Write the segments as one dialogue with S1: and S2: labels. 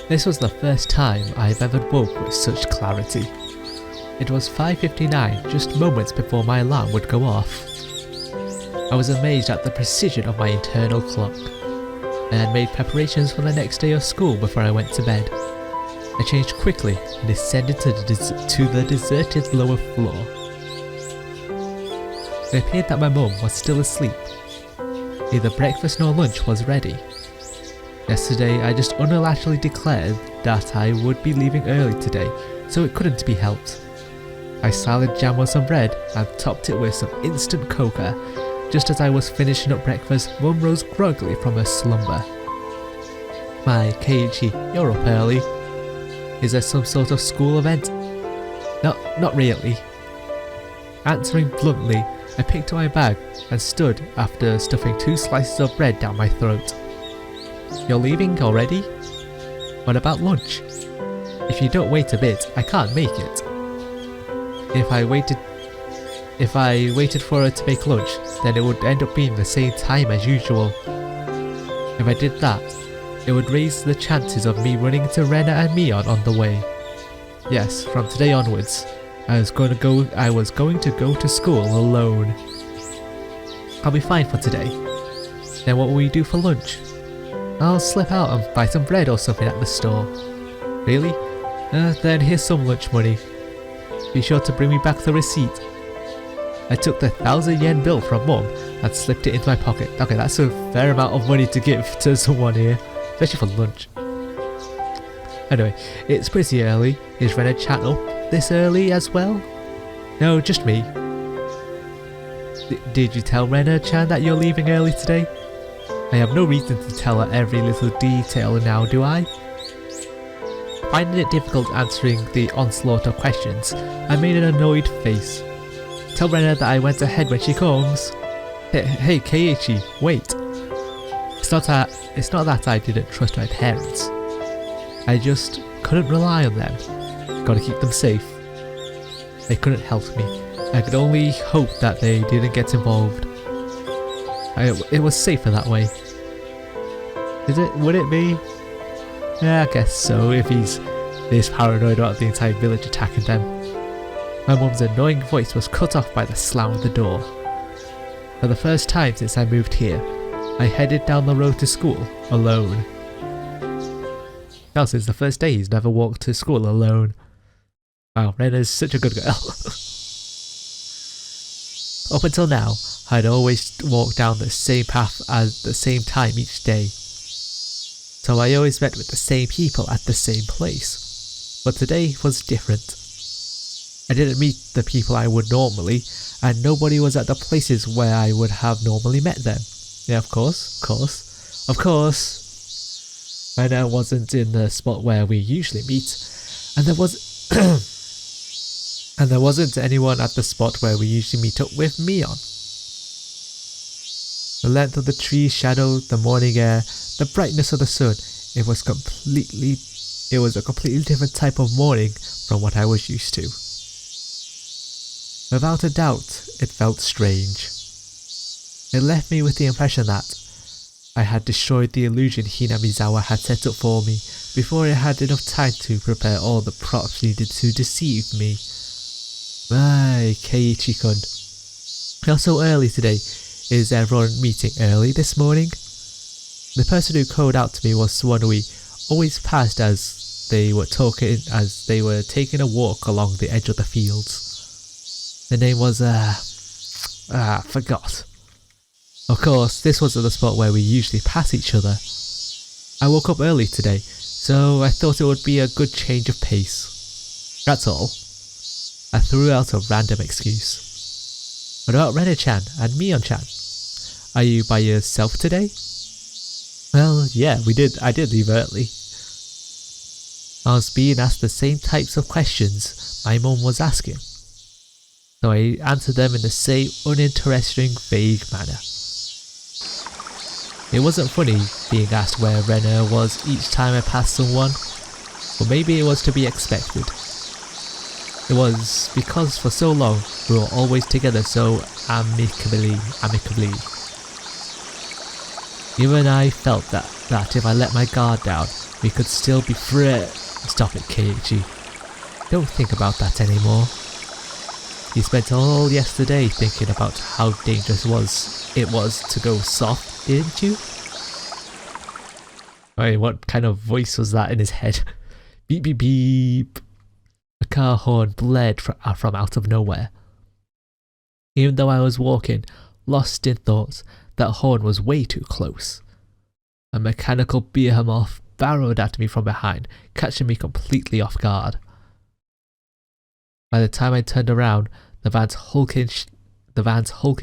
S1: This was the first time I've ever woke with such clarity. It was 5:59, just moments before my alarm would go off. I was amazed at the precision of my internal clock. I had made preparations for the next day of school before I went to bed. I changed quickly and descended to the deserted lower floor. It appeared that my mum was still asleep. Neither breakfast nor lunch was ready. Yesterday I just unilaterally declared that I would be leaving early today, so it couldn't be helped. I salad jam on some bread and topped it with some instant coca. Just as I was finishing up breakfast, Mum rose groggily from her slumber. "My Keiichi, you're up early. Is there some sort of school event?" Not really." Answering bluntly, I picked up my bag and stood after stuffing 2 slices of bread down my throat. "You're leaving already? What about lunch? If you don't wait a bit, I can't make it." If I waited for her to make lunch, then it would end up being the same time as usual. If I did that, it would raise the chances of me running into Rena and Mion on the way. Yes, from today onwards, I was going to go to school alone. I'll be fine for today. Then what will you do for lunch? I'll slip out and buy some bread or something at the store. Really? Then here's some lunch money. Be sure to bring me back the receipt. I took the 1,000 yen bill from Mum and slipped it into my pocket. Okay, that's a fair amount of money to give to someone here, especially for lunch. Anyway, it's pretty early. Is Rena-chan up this early as well? No, just me. Did you tell Rena-chan that you're leaving early today? I have no reason to tell her every little detail now, do I? Finding it difficult answering the onslaught of questions, I made an annoyed face. Tell Rena that I went ahead when she comes. Hey Keiichi, wait. It's not that I didn't trust my parents. I just couldn't rely on them. Gotta keep them safe. They couldn't help me. I could only hope that they didn't get involved. It was safer that way. Would it be? Yeah, I guess so, if he's this paranoid about the entire village attacking them. My mum's annoying voice was cut off by the slam of the door. For the first time since I moved here, I headed down the road to school, alone. Now since the first day he's never walked to school alone. Wow, Rena's such a good girl. Up until now, I'd always walked down the same path at the same time each day. So I always met with the same people at the same place. But today was different. I didn't meet the people I would normally, and nobody was at the places where I would have normally met them. Yeah, of course. Rena wasn't in the spot where we usually meet, and there wasn't anyone at the spot where we usually meet up with Mion. The length of the trees shadowed the morning air, the brightness of the sun. It was a completely different type of morning from what I was used to. Without a doubt, it felt strange. It left me with the impression that I had destroyed the illusion Hinamizawa had set up for me before I had enough time to prepare all the props needed to deceive me. My Keiichi-kun. You're so early today. Is everyone meeting early this morning? The person who called out to me was someone we always passed as they were taking a walk along the edge of the fields. The name was forgot. Of course, this wasn't the spot where we usually pass each other. I woke up early today, so I thought it would be a good change of pace. That's all. I threw out a random excuse. What about Rena-chan and Mion-chan? Are you by yourself today? Well, yeah, I did leave early. I was being asked the same types of questions my mum was asking, so I answered them in the same uninteresting, vague manner. It wasn't funny being asked where Rena was each time I passed someone, but maybe it was to be expected. It was because for so long we were always together so amicably. Even I felt that if I let my guard down, we could still be free. Stop it, Keiichi. Don't think about that anymore. You spent all yesterday thinking about how dangerous it was to go soft, didn't you? Wait, what kind of voice was that in his head? Beep beep beep. A car horn blared from out of nowhere. Even though I was walking, lost in thoughts, that horn was way too close. A mechanical behemoth barreled at me from behind, catching me completely off guard. By the time I turned around, the van's hulking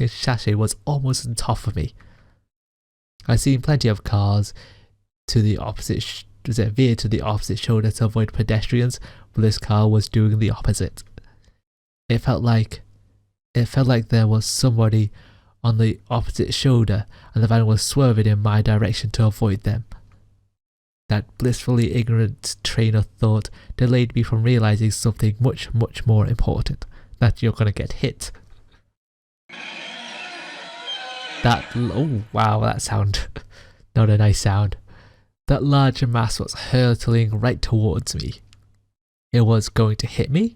S1: chassis was almost on top of me. I'd seen plenty of cars to the opposite veer to the opposite shoulder to avoid pedestrians, but this car was doing the opposite. It felt like there was somebody on the opposite shoulder and the van was swerving in my direction to avoid them. That blissfully ignorant train of thought delayed me from realizing something much, much more important, that you're gonna get hit. Oh wow, that sound. Not a nice sound. That large mass was hurtling right towards me. It was going to hit me?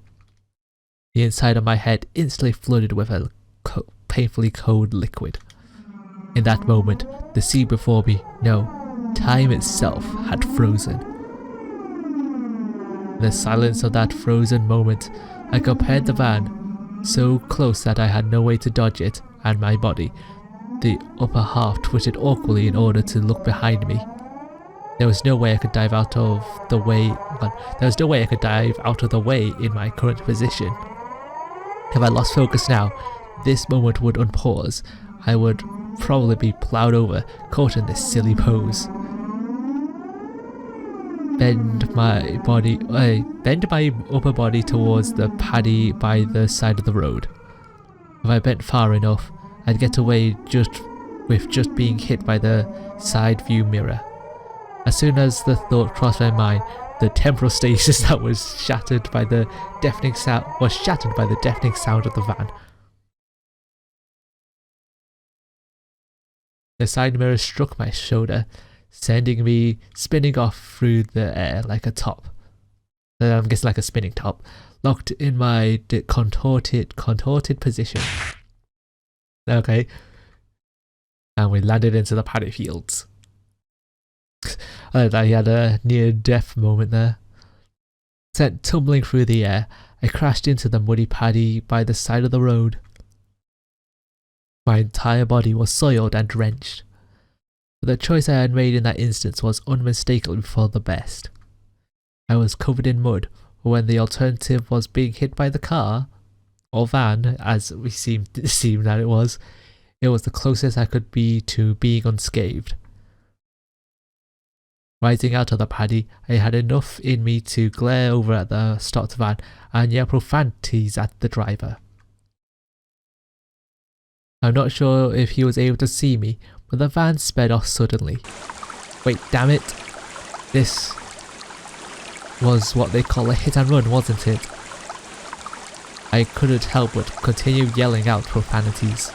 S1: The inside of my head instantly flooded with a painfully cold liquid. In that moment, the sea before me, no, time itself, had frozen. In the silence of that frozen moment, I compared the van, so close that I had no way to dodge it, and my body. The upper half twisted awkwardly in order to look behind me. There was no way I could dive out of the way. There was no way I could dive out of the way in my current position. If I lost focus now, this moment would unpause. I would probably be ploughed over, caught in this silly pose. Bend my upper body towards the paddy by the side of the road. If I bent far enough, I'd get away with just being hit by the side view mirror. As soon as the thought crossed my mind, the temporal stasis that was shattered by the deafening sound of the van. The side mirror struck my shoulder, sending me spinning off through the air like a top. I'm guessing like a spinning top, locked in my contorted position. Okay. And we landed into the paddy fields. I had a near-death moment there. Sent tumbling through the air, I crashed into the muddy paddy by the side of the road. My entire body was soiled and drenched. But the choice I had made in that instance was unmistakably for the best. I was covered in mud, but when the alternative was being hit by the car, or van, as we seemed that it was the closest I could be to being unscathed. Rising out of the paddy, I had enough in me to glare over at the stopped van and yell profanities at the driver. I'm not sure if he was able to see me, but the van sped off suddenly. Wait, damn it! This was what they call a hit and run, wasn't it? I couldn't help but continue yelling out profanities.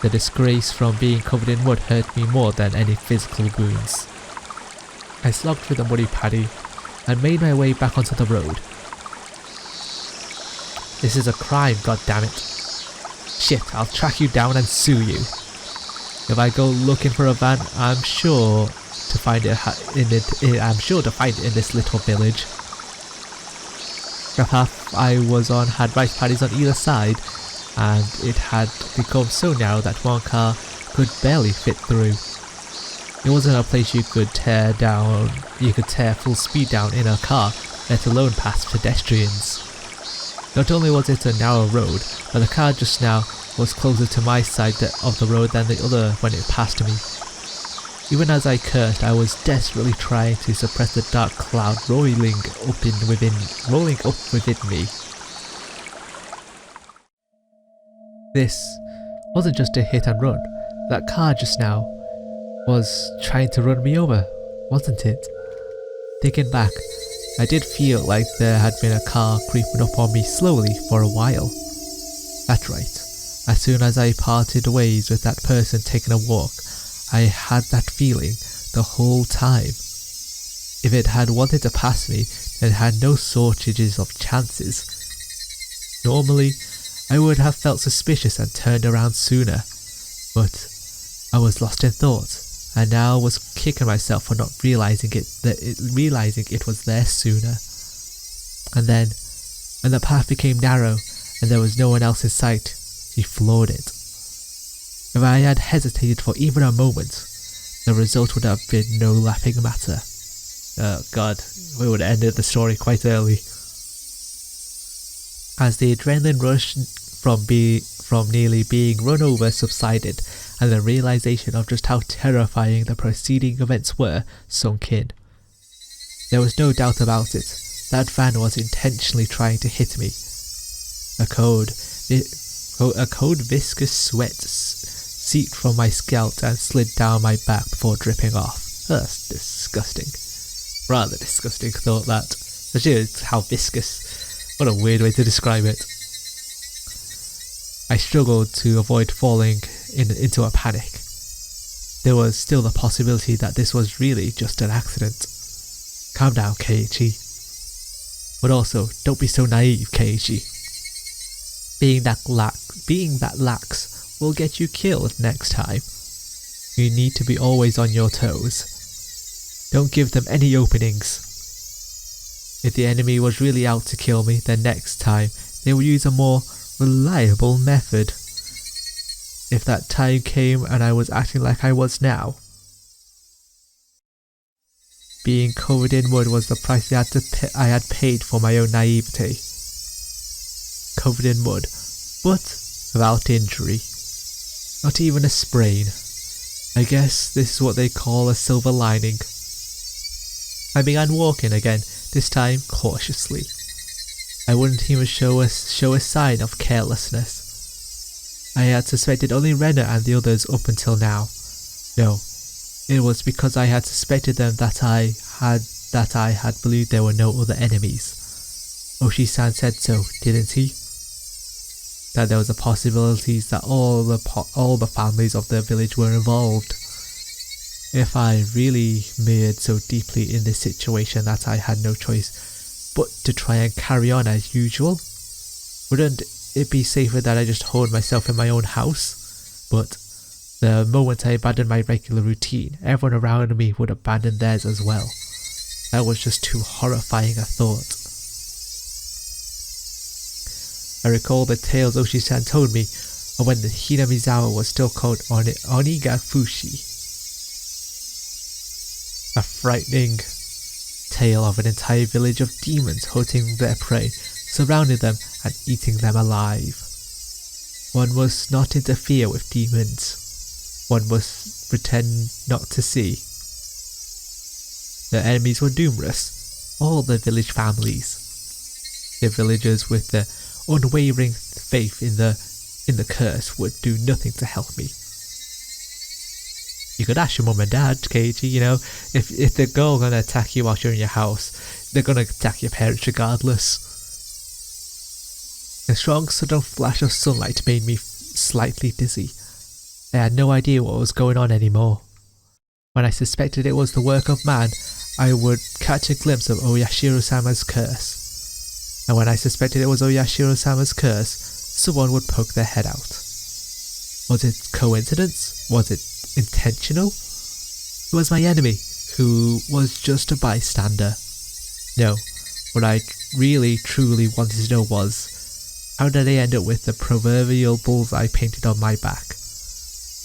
S1: The disgrace from being covered in mud hurt me more than any physical wounds. I slogged through the muddy paddy and made my way back onto the road. This is a crime, goddammit. Shit, I'll track you down and sue you. If I go looking for a van, I'm sure to find it in this little village. The path I was on had rice paddies on either side, and it had become so narrow that one car could barely fit through. It wasn't a place you could tear full speed down in a car, let alone past pedestrians. Not only was it a narrow road, but the car just now was closer to my side of the road than the other when it passed me. Even as I cursed, I was desperately trying to suppress the dark cloud rolling up within me. This wasn't just a hit and run. That car just now was trying to run me over, wasn't it? Thinking back, I did feel like there had been a car creeping up on me slowly for a while. That's right. As soon as I parted ways with that person taking a walk, I had that feeling the whole time. If it had wanted to pass me, then it had no shortages of chances. Normally, I would have felt suspicious and turned around sooner, but I was lost in thought, and now was kicking myself for not realizing it was there sooner. And then, when the path became narrow and there was no one else in sight, he floored it. If I had hesitated for even a moment, the result would have been no laughing matter. Oh god, we would have ended the story quite early. As the adrenaline rush from nearly being run over subsided, and the realization of just how terrifying the preceding events were sunk in. There was no doubt about it, that van was intentionally trying to hit me. A cold viscous sweat seeped from my scalp and slid down my back before dripping off. That's disgusting. Rather disgusting thought that. Especially how viscous. What a weird way to describe it. I struggled to avoid falling into a panic. There was still the possibility that this was really just an accident. Calm down, Keiichi. But also, don't be so naive, Keiichi. Being that lax will get you killed next time. You need to be always on your toes. Don't give them any openings. If the enemy was really out to kill me, then next time they would use a more reliable method. If that time came and I was acting like I was now. Being covered in mud was the price I had paid for my own naivety. Covered in mud, but without injury. Not even a sprain. I guess this is what they call a silver lining. I began walking again, this time cautiously. I wouldn't even show a sign of carelessness. I had suspected only Rena and the others up until now. No, it was because I had suspected them that I had believed there were no other enemies. Oshi-san said so, didn't he? That there was a possibility that all the families of the village were involved. If I really mirrored so deeply in this situation that I had no choice but to try and carry on as usual, wouldn't it be safer that I just hold myself in my own house? But the moment I abandoned my regular routine, everyone around me would abandon theirs as well. That was just too horrifying a thought. I recall the tales Oshi-san told me of when the Hinamizawa was still called Onikakushi. A frightening tale of an entire village of demons hunting their prey, surrounding them and eating them alive. One must not interfere with demons. One must pretend not to see. The enemies were numerous, all the village families. The villagers with their unwavering faith in the curse would do nothing to help me. You could ask your mum and dad, Keiichi, you know, if they're gonna attack you whilst you're in your house, they're gonna attack your parents regardless. A strong sudden flash of sunlight made me slightly dizzy. I had no idea what was going on anymore. When I suspected it was the work of man, I would catch a glimpse of Oyashiro-sama's curse. And when I suspected it was Oyashiro-sama's curse, someone would poke their head out. Was it coincidence? Was it intentional? It was my enemy, who was just a bystander. No, what I really truly wanted to know was, how did I end up with the proverbial bullseye painted on my back?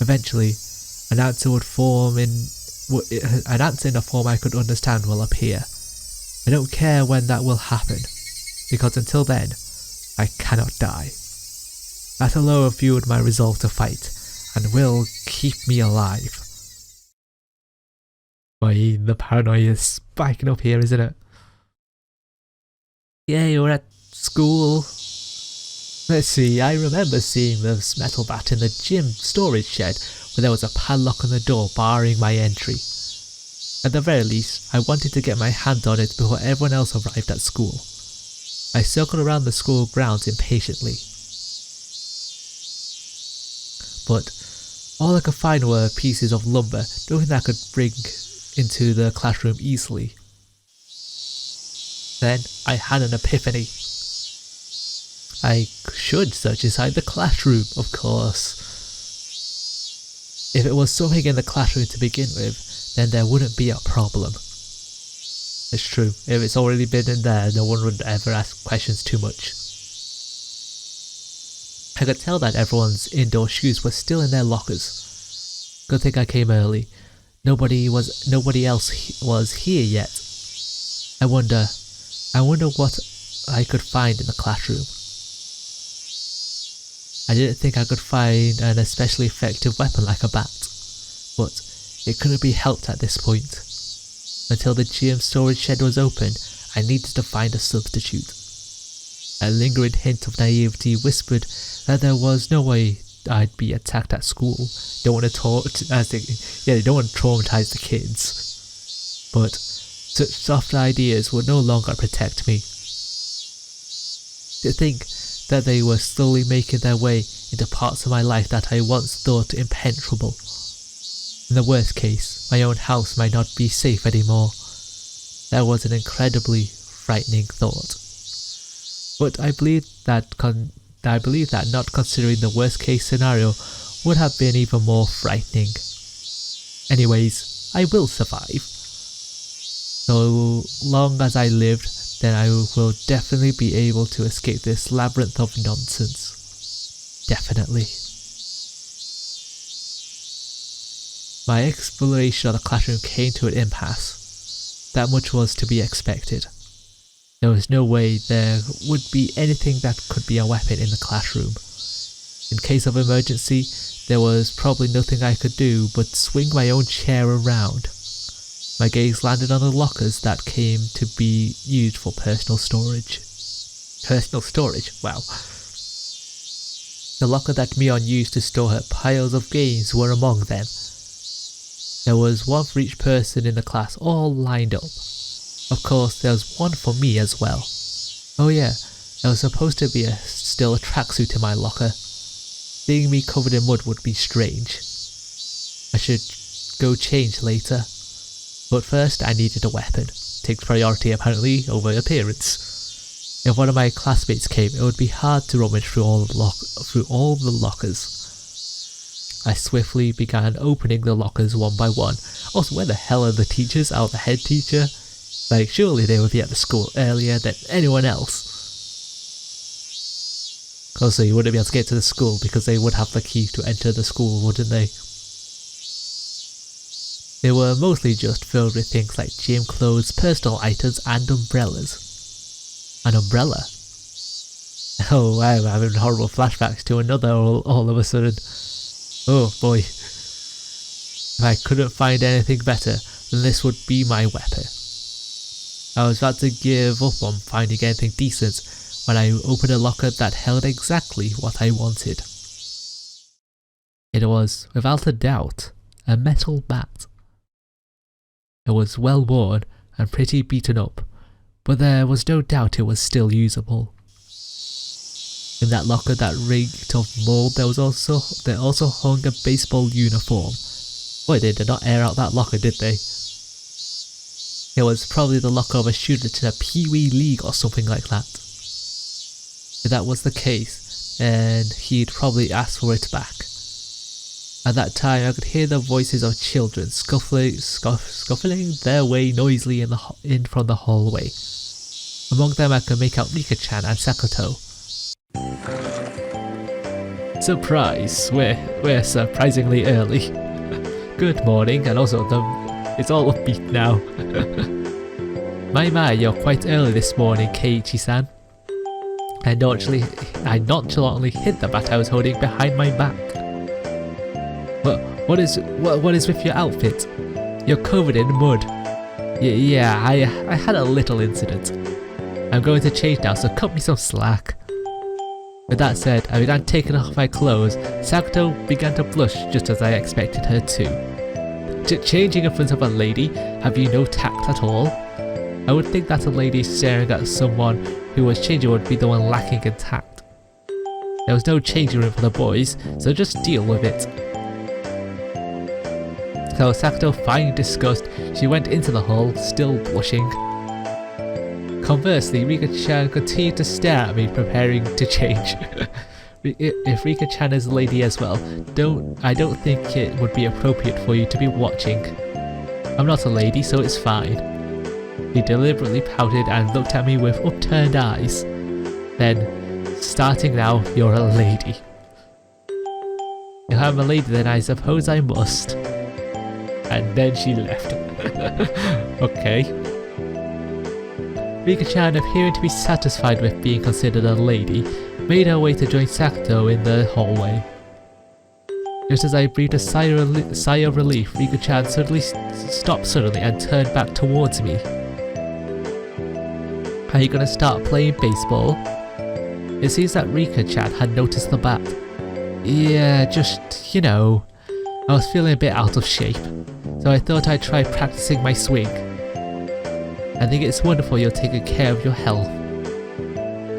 S1: Eventually, an answer in a form I could understand will appear. I don't care when that will happen, because until then, I cannot die. That alone fueled my resolve to fight, and will keep me alive. Boy, the paranoia is spiking up here, isn't it? Yeah, you're at school. Let's see, I remember seeing this metal bat in the gym storage shed where there was a padlock on the door barring my entry. At the very least, I wanted to get my hand on it before everyone else arrived at school. I circled around the school grounds impatiently. But All I could find were pieces of lumber, nothing that I could bring into the classroom easily. Then I had an epiphany. I should search inside the classroom, of course. If it was something in the classroom to begin with, then there wouldn't be a problem. It's true, if it's already been in there, no one would ever ask questions too much. I could tell that everyone's indoor shoes were still in their lockers. Good thing I came early. Nobody else was here yet. I wonder what I could find in the classroom. I didn't think I could find an especially effective weapon like a bat, but it couldn't be helped at this point. Until the gym storage shed was open, I needed to find a substitute. A lingering hint of naivety whispered that there was no way I'd be attacked at school. Don't want to traumatize the kids. But such soft ideas would no longer protect me. To think that they were slowly making their way into parts of my life that I once thought impenetrable. In the worst case, my own house might not be safe anymore. That was an incredibly frightening thought. But I believe that not considering the worst case scenario would have been even more frightening. Anyways, I will survive. So long as I lived, then I will definitely be able to escape this labyrinth of nonsense. Definitely. My exploration of the classroom came to an impasse. That much was to be expected. There was no way there would be anything that could be a weapon in the classroom. In case of emergency, there was probably nothing I could do but swing my own chair around. My gaze landed on the lockers that came to be used for personal storage. Personal storage? Wow. The locker that Mion used to store her piles of games were among them. There was one for each person in the class, all lined up. Of course, there was one for me as well. Oh yeah, there was supposed to be still a tracksuit in my locker. Seeing me covered in mud would be strange. I should go change later. But first I needed a weapon. Takes priority apparently over appearance. If one of my classmates came, it would be hard to rummage through all the lockers. I swiftly began opening the lockers one by one. Also, where the hell are the teachers? Out the head teacher? Like, surely they would be at the school earlier than anyone else. Also, you wouldn't be able to get to the school because they would have the key to enter the school, wouldn't they? They were mostly just filled with things like gym clothes, personal items, and umbrellas. An umbrella? Oh wow, I'm having horrible flashbacks to another all of a sudden. Oh boy. If I couldn't find anything better, then this would be my weapon. I was about to give up on finding anything decent when I opened a locker that held exactly what I wanted. It was, without a doubt, a metal bat. It was well worn and pretty beaten up, but there was no doubt it was still usable. In that locker that reeked of mold, there also hung a baseball uniform. Boy, they did not air out that locker, did they? It was probably the locker of a student in a Pee-wee league or something like that. If that was the case, then he'd probably ask for it back. At that time, I could hear the voices of children scuffling their way noisily in from the hallway. Among them, I could make out Rika-chan and Sakoto. Surprise! We're surprisingly early. Good morning, and also it's all upbeat now. My, you're quite early this morning, Keiichi-san. I nonchalantly hid the bat I was holding behind my back. What is with your outfit? You're covered in mud. Yeah, I had a little incident. I'm going to change now, so cut me some slack. With that said, I began taking off my clothes. Sakoto began to blush just as I expected her to. Changing in front of a lady? Have you no tact at all? I would think that a lady staring at someone who was changing would be the one lacking in tact. There was no changing room for the boys, so just deal with it. So Sakuto, finding disgust, she went into the hall, still blushing. Conversely, Rika-chan continued to stare at me, preparing to change. If Rika-chan is a lady as well, I don't think it would be appropriate for you to be watching. I'm not a lady, so it's fine. He deliberately pouted and looked at me with upturned eyes. Then, starting now, you're a lady. If I'm a lady, then I suppose I must. And then she left. Okay. Rika-chan, appearing to be satisfied with being considered a lady, made her way to join Sakuto in the hallway. Just as I breathed a sigh of relief, Rika-chan suddenly stopped and turned back towards me. Are you gonna start playing baseball? It seems that Rika-chan had noticed the bat. Yeah, just, you know, I was feeling a bit out of shape, so I thought I'd try practicing my swing. I think it's wonderful you're taking care of your health.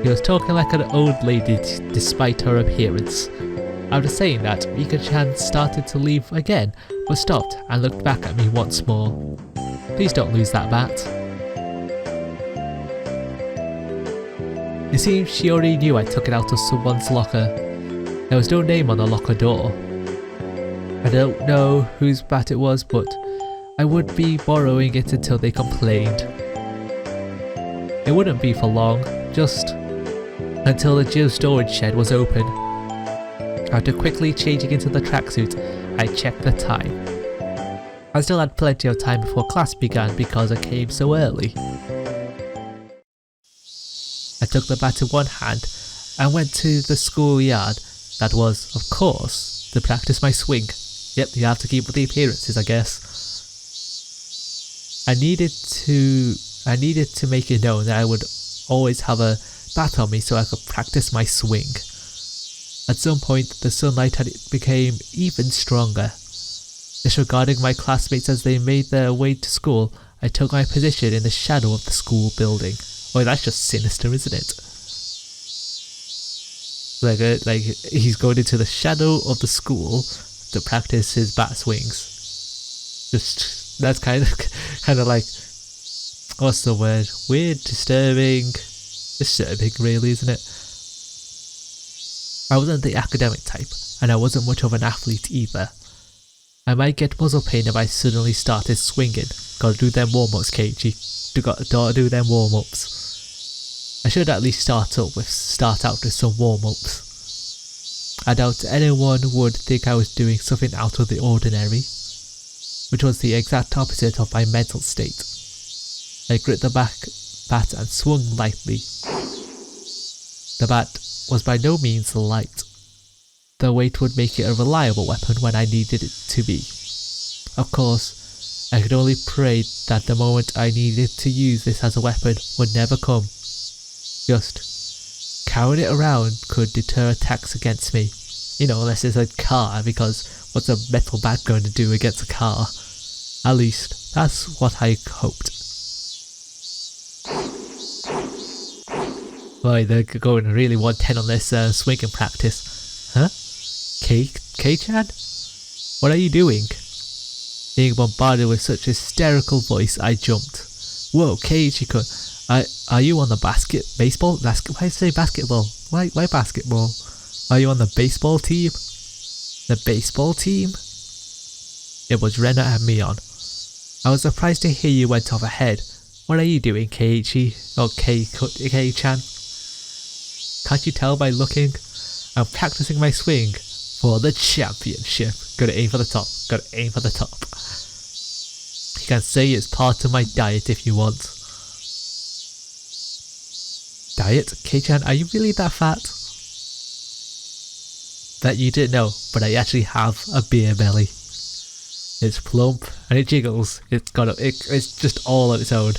S1: He was talking like an old lady despite her appearance. After saying that, Rika-chan started to leave again, but stopped and looked back at me once more. Please don't lose that bat. It seems she already knew I took it out of someone's locker. There was no name on the locker door. I don't know whose bat it was, but I would be borrowing it until they complained. It wouldn't be for long, just until the gym storage shed was open. After quickly changing into the tracksuit, I checked the time. I still had plenty of time before class began because I came so early. I took the bat in one hand and went to the schoolyard. That was, of course, to practice my swing. Yep, you have to keep with the appearances, I guess. I needed to make it known that I would always have a bat on me so I could practice my swing. At some point, the sunlight had become even stronger. Disregarding my classmates as they made their way to school, I took my position in the shadow of the school building. Oh, that's just sinister, isn't it? Like he's going into the shadow of the school to practice his bat swings. Just, that's kind of like, what's the word? Weird, disturbing really, isn't it? I wasn't the academic type, and I wasn't much of an athlete either. I might get muzzle pain if I suddenly started swinging. Gotta do them warm-ups, Keiichi. Gotta do them warm-ups. I should at least start out with some warm-ups. I doubt anyone would think I was doing something out of the ordinary, which was the exact opposite of my mental state. I gripped the bat and swung lightly. The bat was by no means light. The weight would make it a reliable weapon when I needed it to be. Of course, I could only pray that the moment I needed to use this as a weapon would never come. Just carrying it around could deter attacks against me. You know, unless it's a car, because what's a metal bat going to do against a car? At least, that's what I hoped. Boy, they're going really 110 on this swinging practice. Huh? K-chan? What are you doing? Being bombarded with such hysterical voice, I jumped. Whoa, Keiichi-kun, are you on the baseball? Why did I say basketball? Why basketball? Are you on the baseball team? The baseball team? It was Rena and Mion. I was surprised to hear you went off ahead. What are you doing, Keiichi? Or Kei-chan? Can't you tell by looking? I'm practicing my swing for the championship. Gotta aim for the top. Gotta aim for the top. You can say it's part of my diet if you want. Diet? Kei-chan, are you really that fat? Bet you didn't know, but I actually have a beer belly. It's plump and it jiggles. It's just all on its own.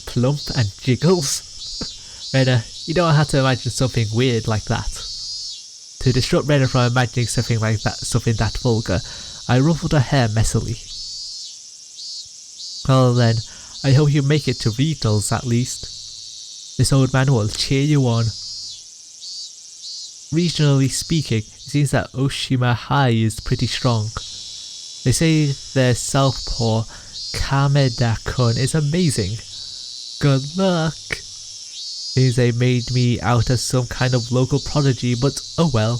S1: Plump and jiggles? Rena, you don't have to imagine something weird like that. To disrupt Rena from imagining something that vulgar, I ruffled her hair messily. Well then, I hope you make it to regionals at least. This old man will cheer you on. Regionally speaking, it seems that Oshima High is pretty strong. They say their southpaw Kameda-kun is amazing. Good luck. Seems they made me out as some kind of local prodigy, but oh well.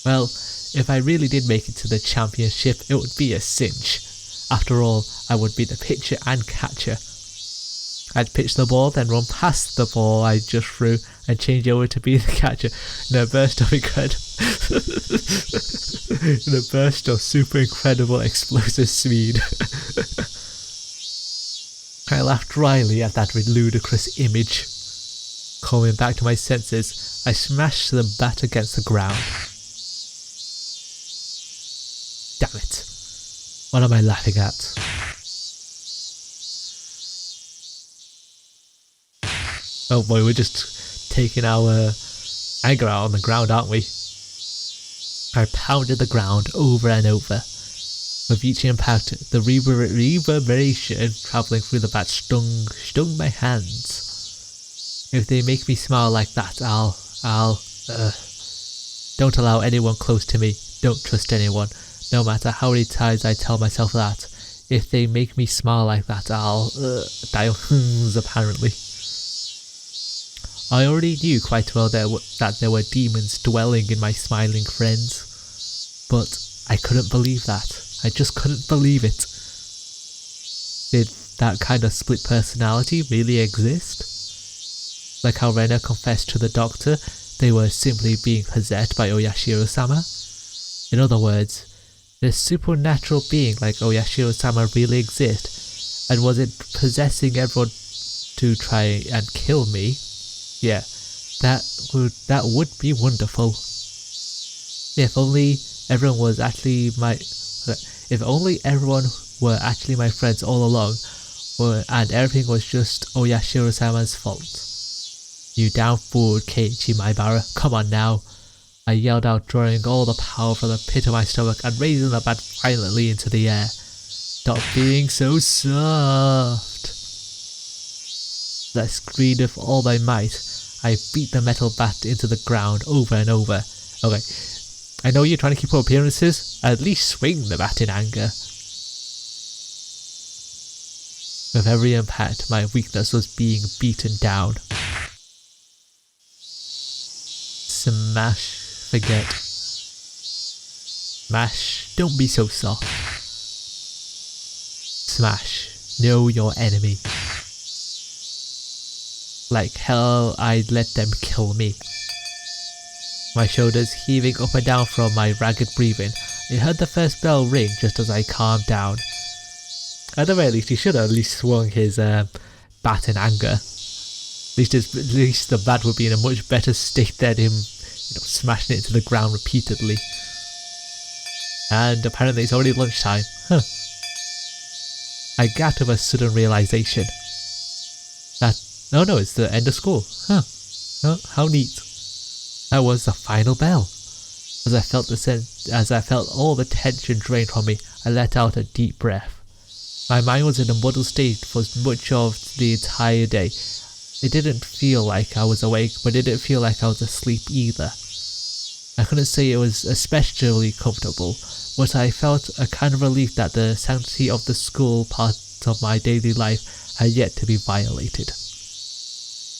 S1: Well, if I really did make it to the championship, it would be a cinch. After all, I would be the pitcher and catcher. I'd pitch the ball, then run past the ball I just threw and change over to be the catcher in a burst of super incredible explosive speed. I laughed wryly at that ludicrous image. Coming back to my senses, I smashed the bat against the ground. Damn it. What am I laughing at? Oh boy, we're just taking our anger out on the ground, aren't we? I pounded the ground over and over. With each impact, the reverberation travelling through the bat stung my hands. If they make me smile like that, Don't allow anyone close to me. Don't trust anyone. No matter how many times I tell myself that. If they make me smile like that, I'll apparently. I already knew quite well that there were demons dwelling in my smiling friends. But I couldn't believe that. I just couldn't believe it. Did that kind of split personality really exist? Like how Rena confessed to the doctor they were simply being possessed by Oyashiro-sama? In other words, this supernatural being like Oyashiro-sama really exist, and was it possessing everyone to try and kill me? Yeah, that would be wonderful. If only everyone were actually my friends all along, and everything was just Oyashiro-sama's fault. You damn fool, Keiichi Maibara, come on now. I yelled out, drawing all the power from the pit of my stomach and raising the bat violently into the air. Stop being so soft. I screamed with all my might. I beat the metal bat into the ground over and over. Okay, I know you're trying to keep up appearances. At least swing the bat in anger. With every impact, my weakness was being beaten down. Smash. Forget. Smash. Don't be so soft. Smash. Know your enemy. Like hell, I'd let them kill me. My shoulders heaving up and down from my ragged breathing. I heard the first bell ring just as I calmed down. At the very least, he should have at least swung his bat in anger. At least the bat would be in a much better state than him, smashing it into the ground repeatedly. And apparently it's already lunchtime. Huh. I got to a sudden realization that no, it's the end of school. Huh. How neat. That was the final bell. As I felt all the tension drain from me, I let out a deep breath. My mind was in a muddled state for much of the entire day. It didn't feel like I was awake, but it didn't feel like I was asleep either. I couldn't say it was especially comfortable, but I felt a kind of relief that the sanctity of the school part of my daily life had yet to be violated.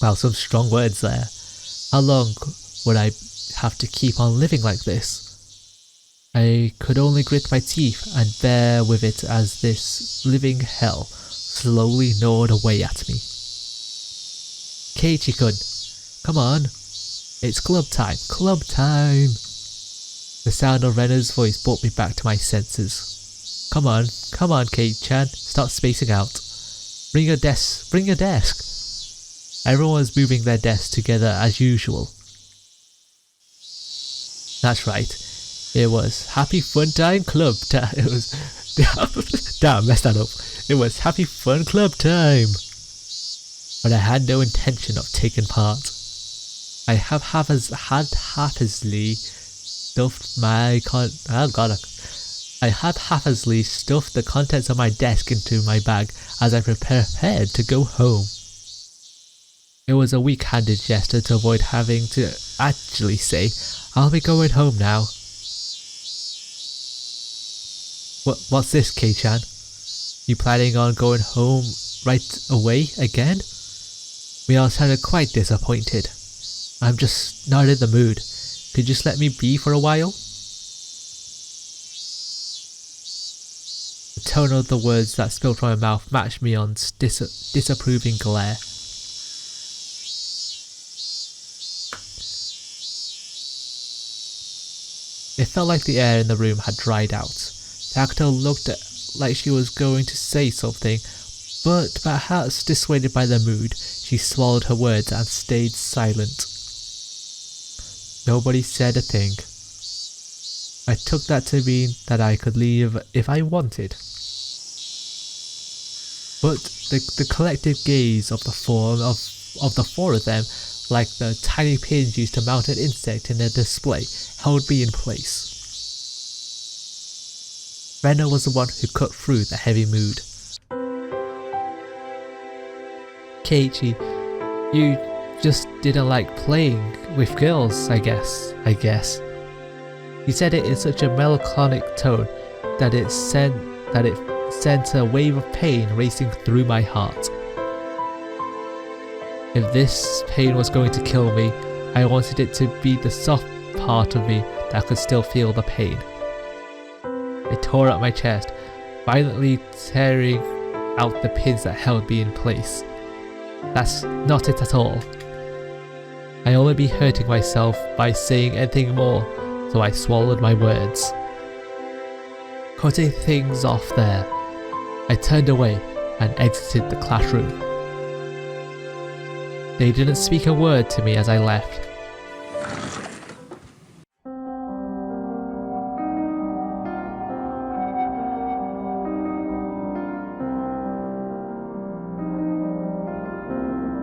S1: Wow, some strong words there. How long would I have to keep on living like this? I could only grit my teeth and bear with it as this living hell slowly gnawed away at me. Keiichi-kun, come on. It's club time. The sound of Rena's voice brought me back to my senses. Come on, Keiichi-chan, stop spacing out. Bring your desk. Everyone was moving their desks together as usual. That's right. It was Happy Fun Time Club time. It was... Damn, messed that up. It was Happy Fun Club time. But I had no intention of taking part. I haphazardly stuffed the contents of my desk into my bag as I prepared to go home. It was a weak-handed gesture to avoid having to actually say, I'll be going home now. What's this, Kei-chan? You planning on going home right away again? Mio sounded quite disappointed. I'm just not in the mood. Could you just let me be for a while? The tone of the words that spilled from my mouth matched Mion's disapproving glare. It felt like the air in the room had dried out. The actor looked like she was going to say something, but perhaps dissuaded by the mood, she swallowed her words and stayed silent. Nobody said a thing. I took that to mean that I could leave if I wanted. But the collective gaze of the four of them, like the tiny pins used to mount an insect in a display, held me in place. Rena was the one who cut through the heavy mood. Keiichi, you just didn't like playing with girls, I guess. He said it in such a melancholic tone that it sent a wave of pain racing through my heart. If this pain was going to kill me, I wanted it to be the soft part of me that could still feel the pain. I tore at my chest, violently tearing out the pins that held me in place. That's not it at all. I'd only be hurting myself by saying anything more, so I swallowed my words. Cutting things off there, I turned away and exited the classroom. They didn't speak a word to me as I left.